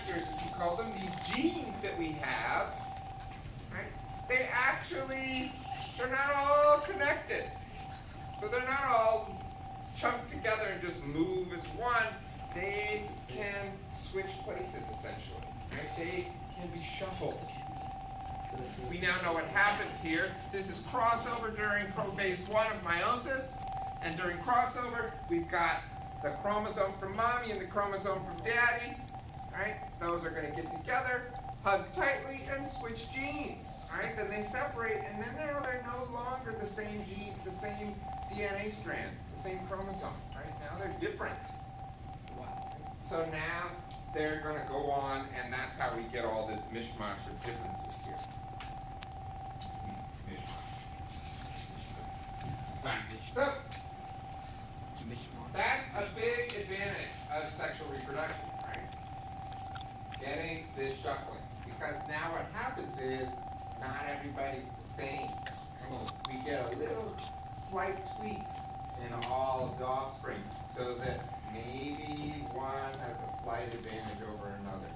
factors, as you call them, these genes that we have, right? They're not all connected. So they're not all chunked together and just move as one. They can switch places, essentially. Right? They can be shuffled. We now know what happens here. This is crossover during prophase 1 of meiosis. And during crossover, we've got the chromosome from mommy and the chromosome from daddy. Right? Those are going to get together, hug tightly, and switch genes. Right? Then they separate, and then now they're no longer the same gene, the same DNA strand, the same chromosome. Right? Now they're different. Wow. So now they're going to go on, and that's how we get all this mishmash of differences here. So that's a big advantage of sexual reproduction, right? Getting this shuffling. Because now what happens is not everybody's the same. We get a little slight tweaks in all of the offspring so that maybe one has a slight advantage over another.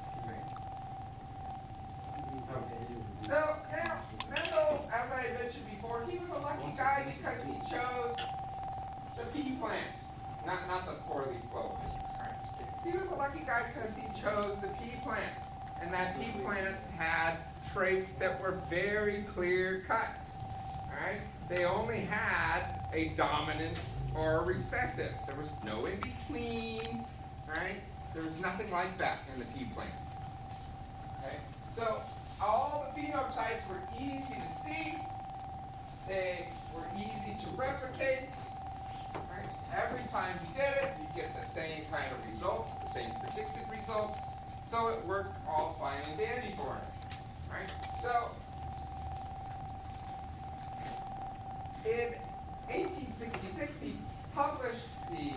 So now, Mendel, as I mentioned before, he was a lucky guy because he chose the pea plant, not the four-leaf clover. He was a lucky guy because he chose the pea plant, and that pea plant had traits that were very clear cut. Right? They only had a dominant or a recessive. There was no in between. Right? There was nothing like that in the pea plant. Okay? So all the phenotypes were easy to see. They were easy to replicate. Right? Every time you did it, you get the same kind of results, the same predicted results. So it worked all fine and dandy for him. Right? So in 1866, he published the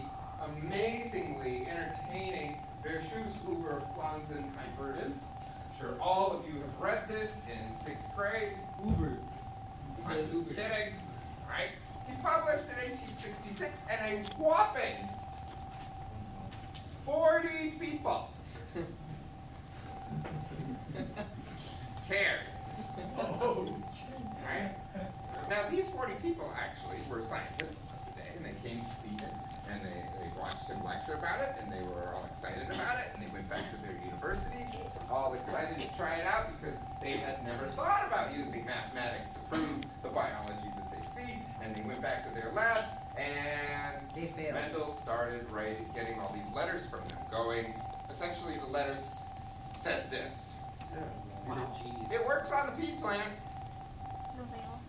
amazingly entertaining Verschues über Pflanzenhybriden. I'm sure all of you have read this in 6th grade. Uber. I'm just kidding. Right? He published in 1866, and a whopping 40 people cared. Right? Now, these 40 people actually were scientists today, and they came to see him, and they watched him lecture about it, and they were all excited about it, and they went back to their universities, all excited to try it out because they had never thought about using mathematics to prove the biology that they see, and they went back to their labs, and They failed. Mendel started getting all these letters from them, going, essentially the letters said this. Wow. It works on the pea plant, No fail.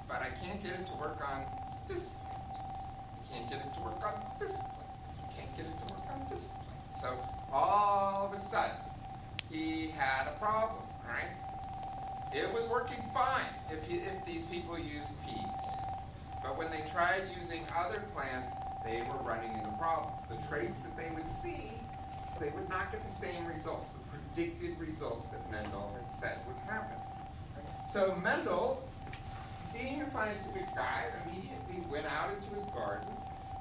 but I can't get it to work on this plant. I can't get it to work on this plant. I can't get it to work on this plant. So all of a sudden, he had a problem, right? It was working fine if these people used peas. But when they tried using other plants, they were running into problems. The traits that they would see, they would not get the same results, the predicted results that Mendel had said would happen. So Mendel, being a scientific guy, immediately went out into his garden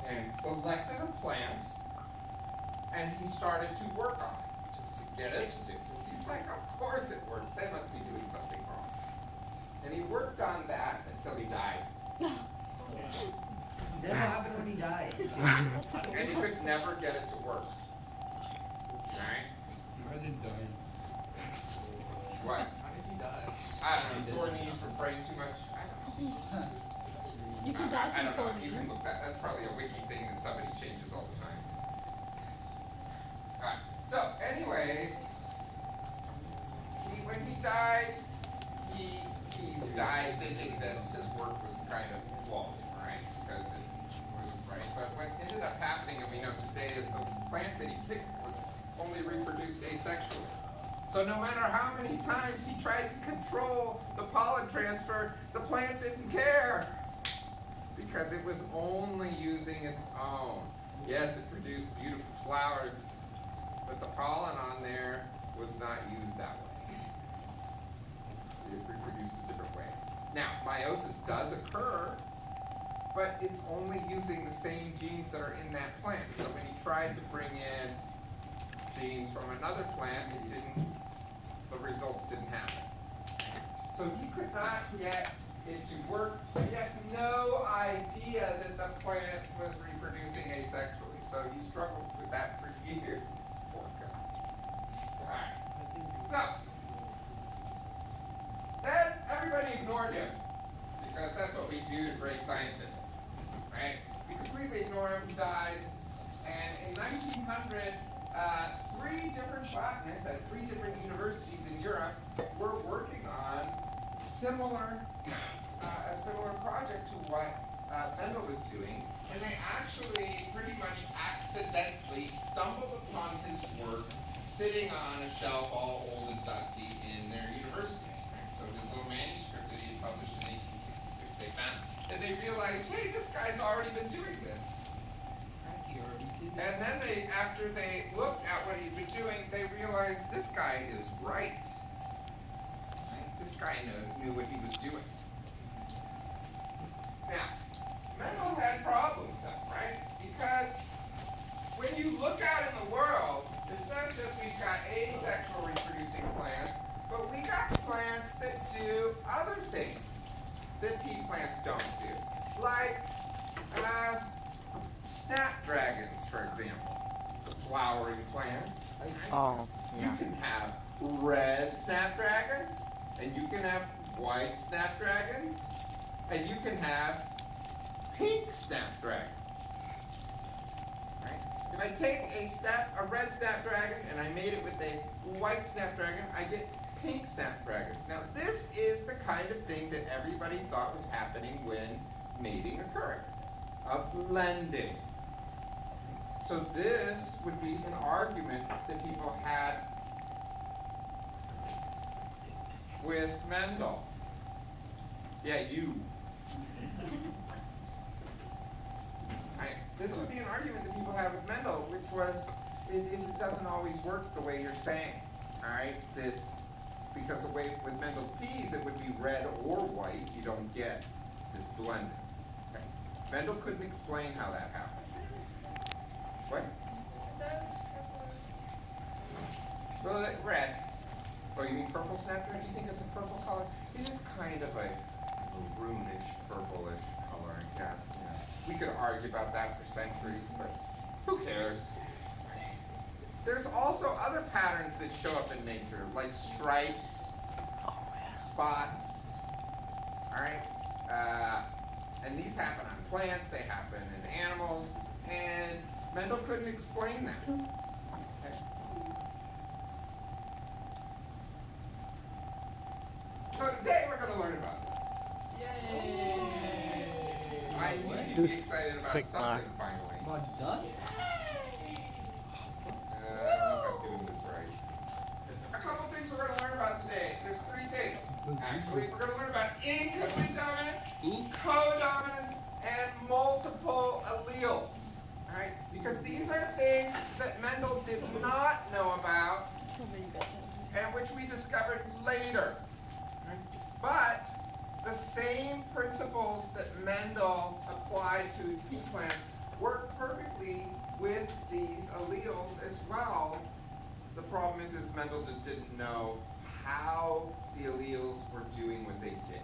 and selected a plant, and he started to work on it, just to get it to do. Because he's like, of course it works. They must be doing something wrong. And he worked on that until he died. Then what happened when he died? And he could never get it to work. Right? I didn't die. What? How did he die? I don't know, sore knees from praying too much. I don't know. You can die I from don't sore know. You can knees. look that. That's probably a wiki thing that somebody changes all the time. Alright. So, anyways, when he died, he died thinking that his work was kind of flawed, right? Because it wasn't right. But what ended up happening, and we know today, is the plant that he picked was only reproduced asexually. So no matter how many times he tried to control the pollen transfer, the plant didn't care. Because it was only using its own. Yes, it produced beautiful flowers, but the pollen on there was not used that way. It reproduced a different way. Now, meiosis does occur, but it's only using the same genes that are in that plant. So when he tried to bring in genes from another plant, the results didn't happen. So he could not get it to work. He had no idea that the plant was reproducing asexually. So he struggled with that for years. Poor guy. Alright. So, then everybody ignored him. Because that's what we do to great scientists. Right? We completely ignore him, he died. And in 1900, three different botanists at three different universities in Europe were working on a similar project to what Mendel was doing, and they actually pretty much accidentally stumbled upon his work sitting on a shelf all old and dusty in their universities. Right? So his little manuscript that he published in 1866, they found, and they realized, hey, this guy's already been doing this. And then after they looked at what he'd been doing, they realized this guy is right. This guy knew what he was doing. Now, Mendel had problems though, right? Because when you look out in the world, it's not just we've got asexual reproducing plants, but we got plants that do other things that pea plants don't do. Like, snapdragons, for example. It's a flowering plant. Oh, yeah. You can have red snapdragon, and you can have white snapdragons, and you can have pink snapdragon. Right? If I take a red snapdragon and I mate it with a white snapdragon, I get pink snapdragons. Now this is the kind of thing that everybody thought was happening when mating occurred. A blending. So this would be an argument that people had with Mendel. Yeah, you. Right. This would be an argument that people have with Mendel, which was, it doesn't always work the way you're saying. All right, because the way with Mendel's peas, it would be red or white. You don't get this blending. Okay. Mendel couldn't explain how that happened. What? Well, red. Oh, you mean purple snapdragon? Do you think it's a purple color? It is kind of a brownish, purplish color, I guess. Yeah. We could argue about that for centuries, but who cares? There's also other patterns that show up in nature, like stripes, spots, all right? And these happen on plants, they happen in animals, and Mendel couldn't explain that. Okay. So today we're going to learn about this. Yay! I need to be excited about Quick something finally. About dust? I don't know if I'm doing this right. A couple things we're going to learn about today. There's three things. Actually, we're going to learn about incomplete dominant, codominance, and multiple alleles. Alright? Because these are things that Mendel did not know about and which we discovered later. Right? But the same principles that Mendel applied to his pea plant work perfectly with these alleles as well. The problem is Mendel just didn't know how the alleles were doing what they did.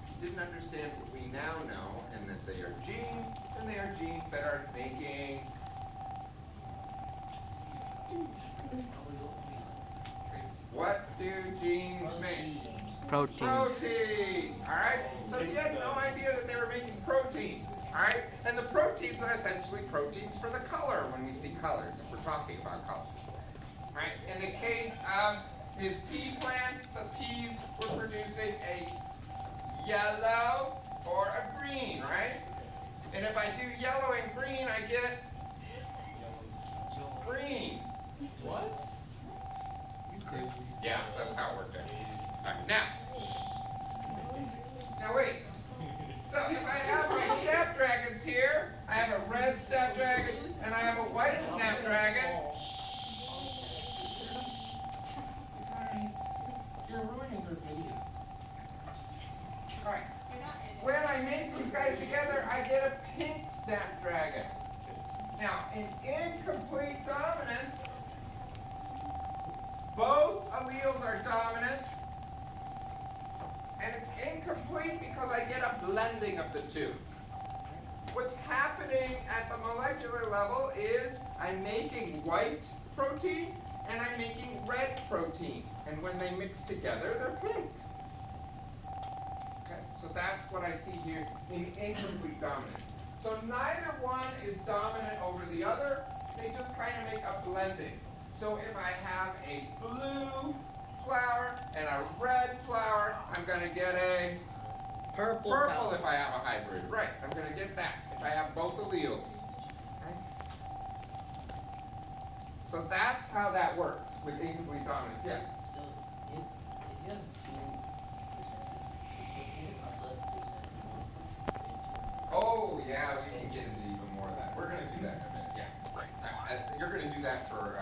He didn't understand what we now know, and that they are genes, and they are genes that are making what do genes make? Protein. Protein! Alright? So he had no idea that they were making proteins. Alright? And the proteins are essentially proteins for the color when we see colors, if we're talking about colors. Right? In the case of his pea plants, the peas were producing a yellow or a green, right? And if I do yellow and green, I get green. What? You crazy? Yeah, that's how it worked out. Alright, now wait. So if I have my snapdragons here, I have a red snapdragon and I have a white snapdragon. Guys, you're ruining her video. Alright. When I make these guys together, I get a pink snapdragon. Now, in incomplete dominance, incomplete because I get a blending of the two. What's happening at the molecular level is I'm making white protein and I'm making red protein. And when they mix together, they're pink. Okay, so that's what I see here in incomplete dominance. So neither one is dominant over the other. They just kind of make a blending. So if I have a blue flower and a red flower, I'm going to get a Purple if I have a hybrid. Right, I'm going to get that if I have both alleles. Okay? So that's how that works with incomplete dominance. Yes? So if you have two recessive, Oh, yeah, we can get into even more of that. We're going to do that in a minute, yeah. You're going to do that for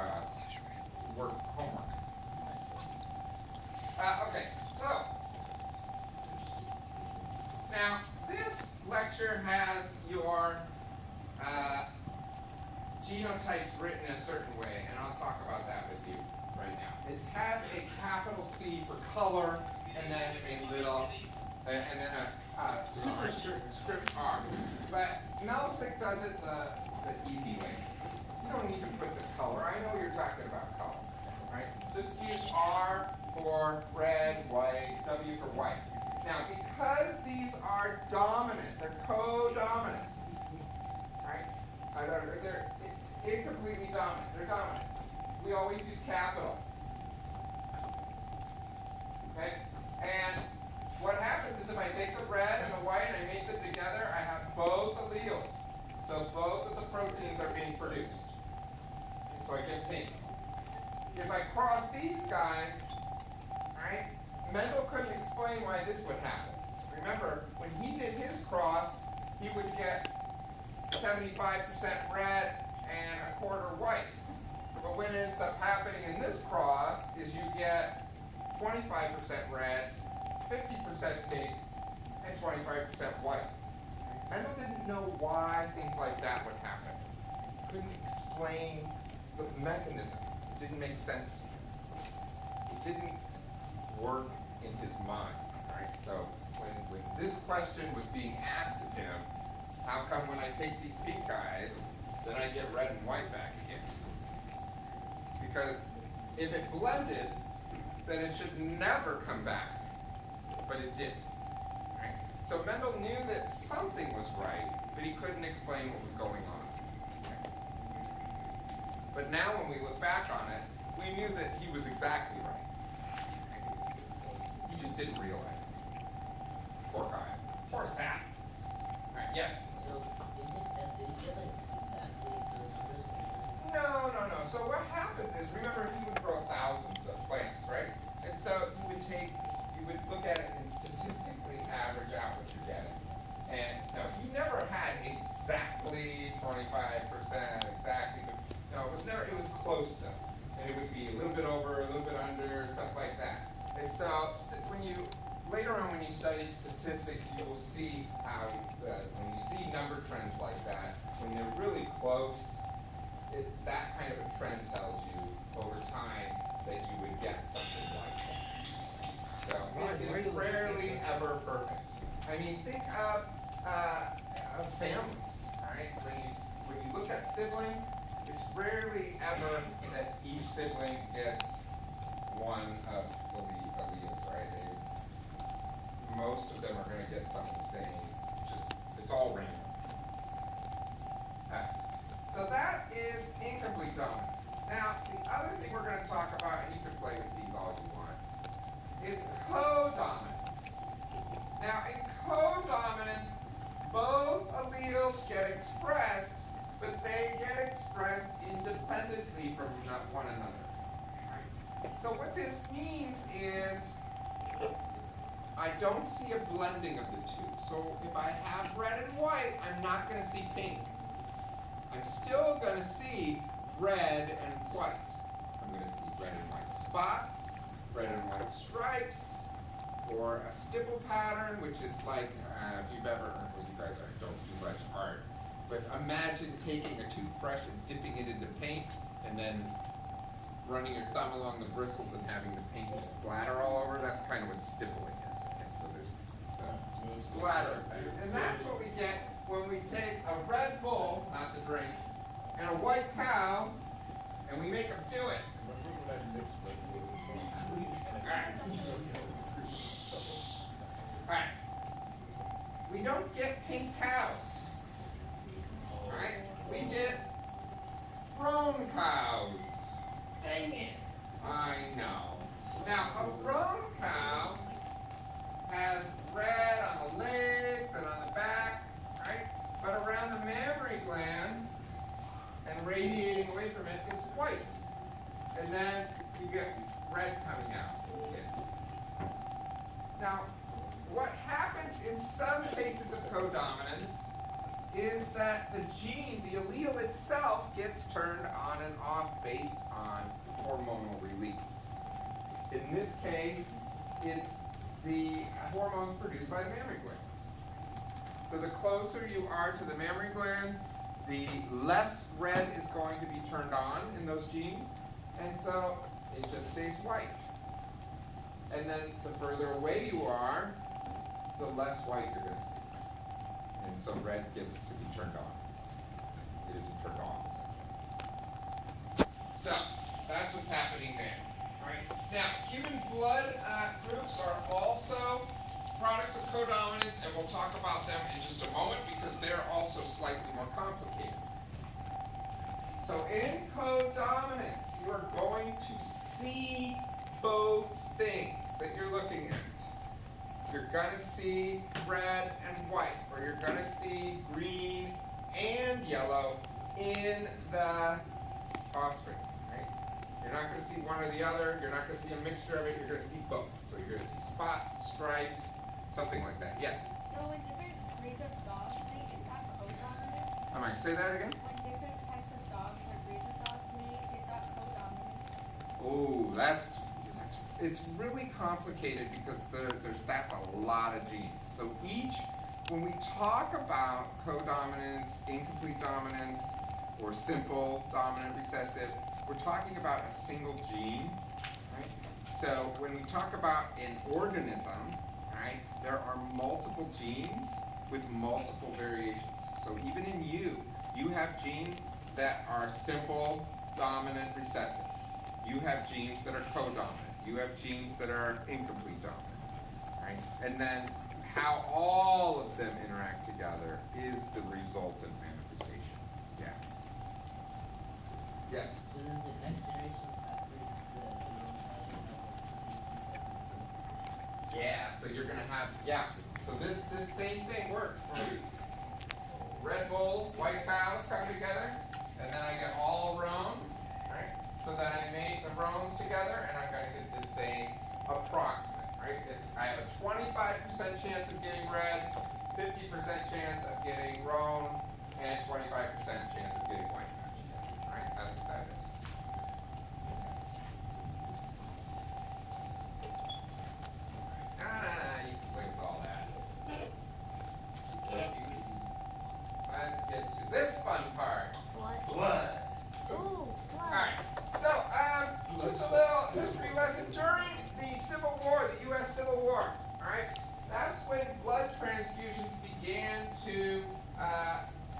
homework. Okay, so, now this lecture has your genotypes written a certain way, and I'll talk about that with you right now. It has a capital C for color, and then a little, and then a superscript R. But Melcic does it the easy way. You don't need to put the color. I know you're talking about color, right? Just use R for red, white, W for white. Now, because these are dominant, they're co-dominant, right? They're incompletely dominant. They're dominant. We always use capital. Okay? And what happens is if I take the red and the white and I make them together, I have both alleles. So both of the proteins are being produced. And so I get pink. If I cross these guys, right, Mendel couldn't explain why this would happen. Remember, when he did his cross, he would get 75% red and a quarter white. But what ends up happening in this cross is you get 25% red, 50% pink, and 25% white. Mendel didn't know why things like that would happen. He couldn't explain the mechanism. It didn't make sense to him. It didn't work in his mind, right? So when this question was being asked of him, how come when I take these pink guys, then I get red and white back again? Because if it blended, then it should never come back. But it did. Right? So Mendel knew that something was right, but he couldn't explain what was going on. Okay. But now when we look back on it, we knew that he was exactly right. He just didn't realize it. Poor guy. Poor Sap. Right, yes? so in this test, did you get like exactly the numbers? No. So what happens is, remember, he would grow thousands of plants, right? And so you would look at it and statistically average out what you're getting. And no, he never had exactly 25%, exactly. No, it was close to. And it would be a little bit over, a little bit under, stuff like that. And so later on when you study statistics, you will see how when you see number trends like that, when they're really close, that kind of a trend tells you over time that you would get something like that. So it is rarely ever perfect. I mean, think of families, all right? When you look at siblings, it's rarely ever that each sibling gets one of the alleles, right? Most of them are going to get something the same. It's all random. So that is incomplete dominance. Now, the other thing we're going to talk about, and you can play with these all you want, is codominance. Now, in codominance, both alleles get expressed, but they get expressed independently from one another. Right? So what this means is I don't see a blending of the two. So if I have red and white, I'm not going to see pink. I'm still going to see red and white. I'm going to see red and white spots, red and white stripes, or a stipple pattern, which is like, if you've ever, well, you guys don't do much art, but imagine taking a toothbrush and dipping it into paint, and then running your thumb along the bristles and having the paint splatter all over. That's kind of what stippling is. Okay, so there's splatter effect. And that's what we get when we take a Red Bull, not the drink, and a white cow, and we make them do it. Alright. We don't get pink cows. Alright? We get roan cows. Dang it. I know. Now, a roan cow has red on the legs and on the back, right? But around the mammary gland and radiating away from it is white. And then you get red coming out. Now, what happens in some cases of codominance is that the gene, the allele itself, gets turned on and off based on hormonal release. In this case, it's the hormones produced by the mammary glands. So the closer you are to the mammary glands, the less red is going to be turned on in those genes, and so it just stays white. And then the further away you are, the less white you're going to see. And so red gets to be turned on. It isn't turned off. So that's what's happening there. All right. Now, human blood groups are also products of codominance, and we'll talk about them in just a moment because they're also slightly more complicated. So in codominance, you are going to see both things that you're looking at. You're going to see red and white, or you're going to see green and yellow in the offspring, right? You're not going to see one or the other. You're not going to see a mixture of it. You're going to see both. So you're going to see spots, stripes, something like that. Yes? So when different breeds of dogs mate, is that codominant? I might say that again? When different types of dogs or breeds of dogs mate, is that codominant? Oh, it's really complicated because that's a lot of genes. So when we talk about codominance, incomplete dominance, or simple dominant recessive, we're talking about a single gene, right? So when we talk about an organism, right, there are multiple genes with multiple variations. So even in you have genes that are simple, dominant, recessive. You have genes that are codominant. You have genes that are incomplete dominant, right? And then how all of them interact together is the resultant manifestation. Yeah. Yes. So then the next generation after the Yeah. So you're gonna have So this same thing works for you. Red bulls, white cows come together, and then I get all roan, right? So then I made some roans together, and I'm going to get the same approximate, right? I have a 25% chance of getting red, 50% chance of getting roan, and 25% chance of getting white cows. Right? That's what that is. You can play with all that. Let's get to this fun part. What? Blood. Ooh, blood. Alright, so just a little history lesson. During the Civil War, the U.S. Civil War, alright, that's when blood transfusions began to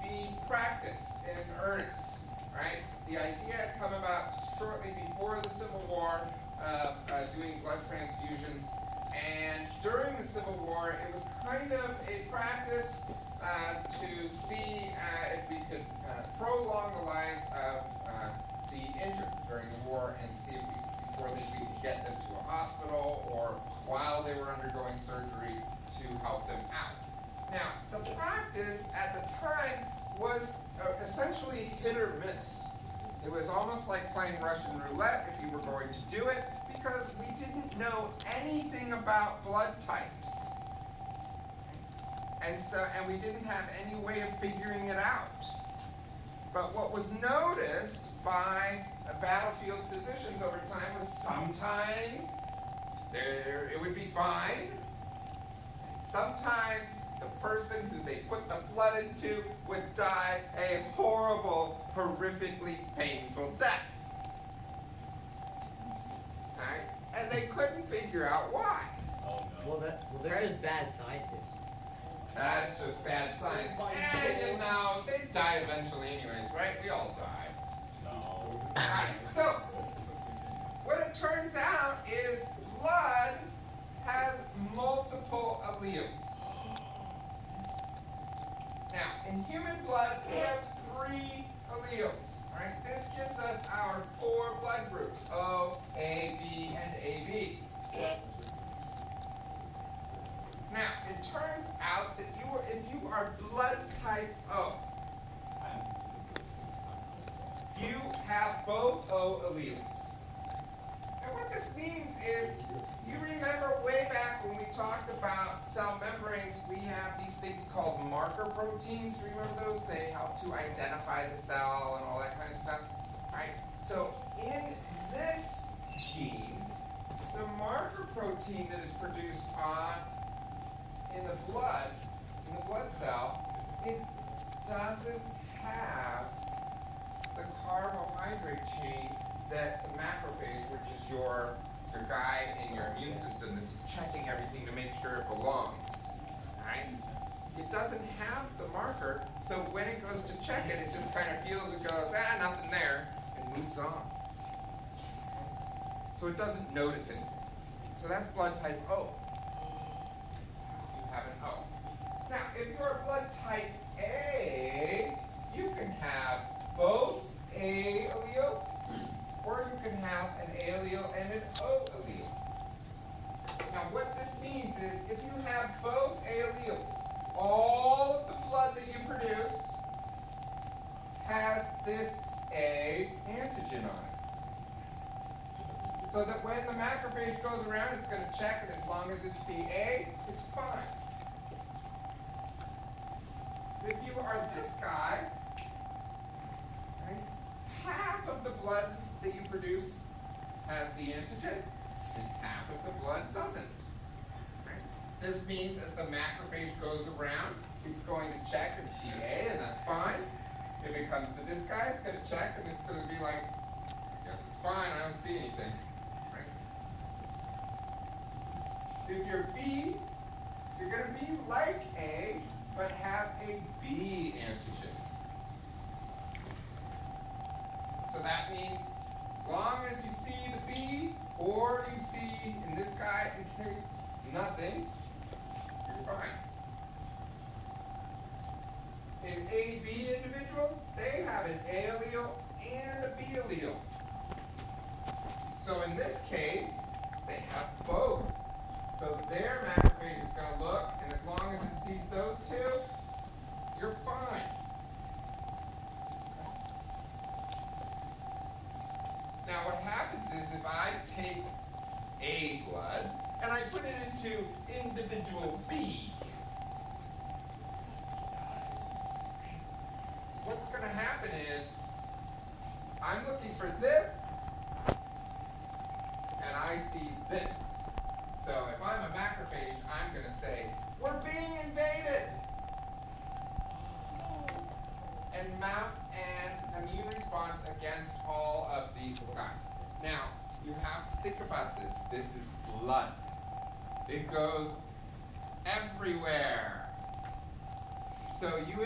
be practiced in earnest, right? The idea had come about shortly before the Civil War of doing blood transfusions, and during the Civil War, it was kind of a practice to see if we could prolong the lives of the injured during the war and see if before we could get them to a hospital or while they were undergoing surgery to help them out. Now, the practice at the time was essentially hit or miss. It was almost like playing Russian roulette if you were going to do it because we didn't know anything about blood types. And we didn't have any way of figuring it out. But what was noticed by battlefield physicians over time was sometimes it would be fine. Sometimes the person who they put the blood into would die a horrible, horrifically painful death. Right? And they couldn't figure out why. Well, they're just bad scientists. That's just bad science. And you know, they die eventually anyways, right? We all die. Alright, so what it turns out is blood has multiple alleles. Now, in human blood, we have 3 alleles. Alright, this gives us our 4 blood groups, O, A, B, and AB. Now, it turns out that if you are blood type O, you have both O alleles. And what this means is, you remember way back when we talked about cell membranes, we have these things called marker proteins. Do you remember those? They help to identify the cell and all that kind of stuff. Alright, so in this gene, the marker protein that is produced in the blood cell, it doesn't have the carbohydrate chain that the macrophage, which is your guy in your immune system that's checking everything to make sure it belongs. Alright? It doesn't have the marker, so when it goes to check it, it just kind of feels it goes, nothing there, and moves on. So it doesn't notice anything. So that's blood type O. You have an O. Now, if you're blood type A, you can have both A alleles, or you can have an A allele and an O allele. Now, what this means is, if you have both A alleles, all of the blood that you produce has this A antigen on it. So that when the macrophage goes around, it's going to check, and as long as it's the A, it's fine. If you are this guy, right, half of the blood that you produce has the antigen, and half of the blood doesn't. Right? This means as the macrophage goes around, it's going to check and see A, and that's fine. If it comes to this guy, it's going to check, and it's going to be like, I guess it's fine, I don't see anything. Right? If you're B, you're going to be like A, but have a B antigen. So that means as long as you see the B, or you see, in this guy, in case nothing, you're fine. In AB individuals, they have an A allele and a B allele. So in this case, they have both. So their macrophage is going to look, and as long as it sees those two, you're fine. Now what happens is, if I take A blood and I put it into individual B, what's going to happen is, I'm looking for this, and I see this. So if I'm a macrophage, I'm going to say, we're being invaded! And mount an immune response against all of these guys. Now, you have to think about this. This is blood. It goes everywhere. So you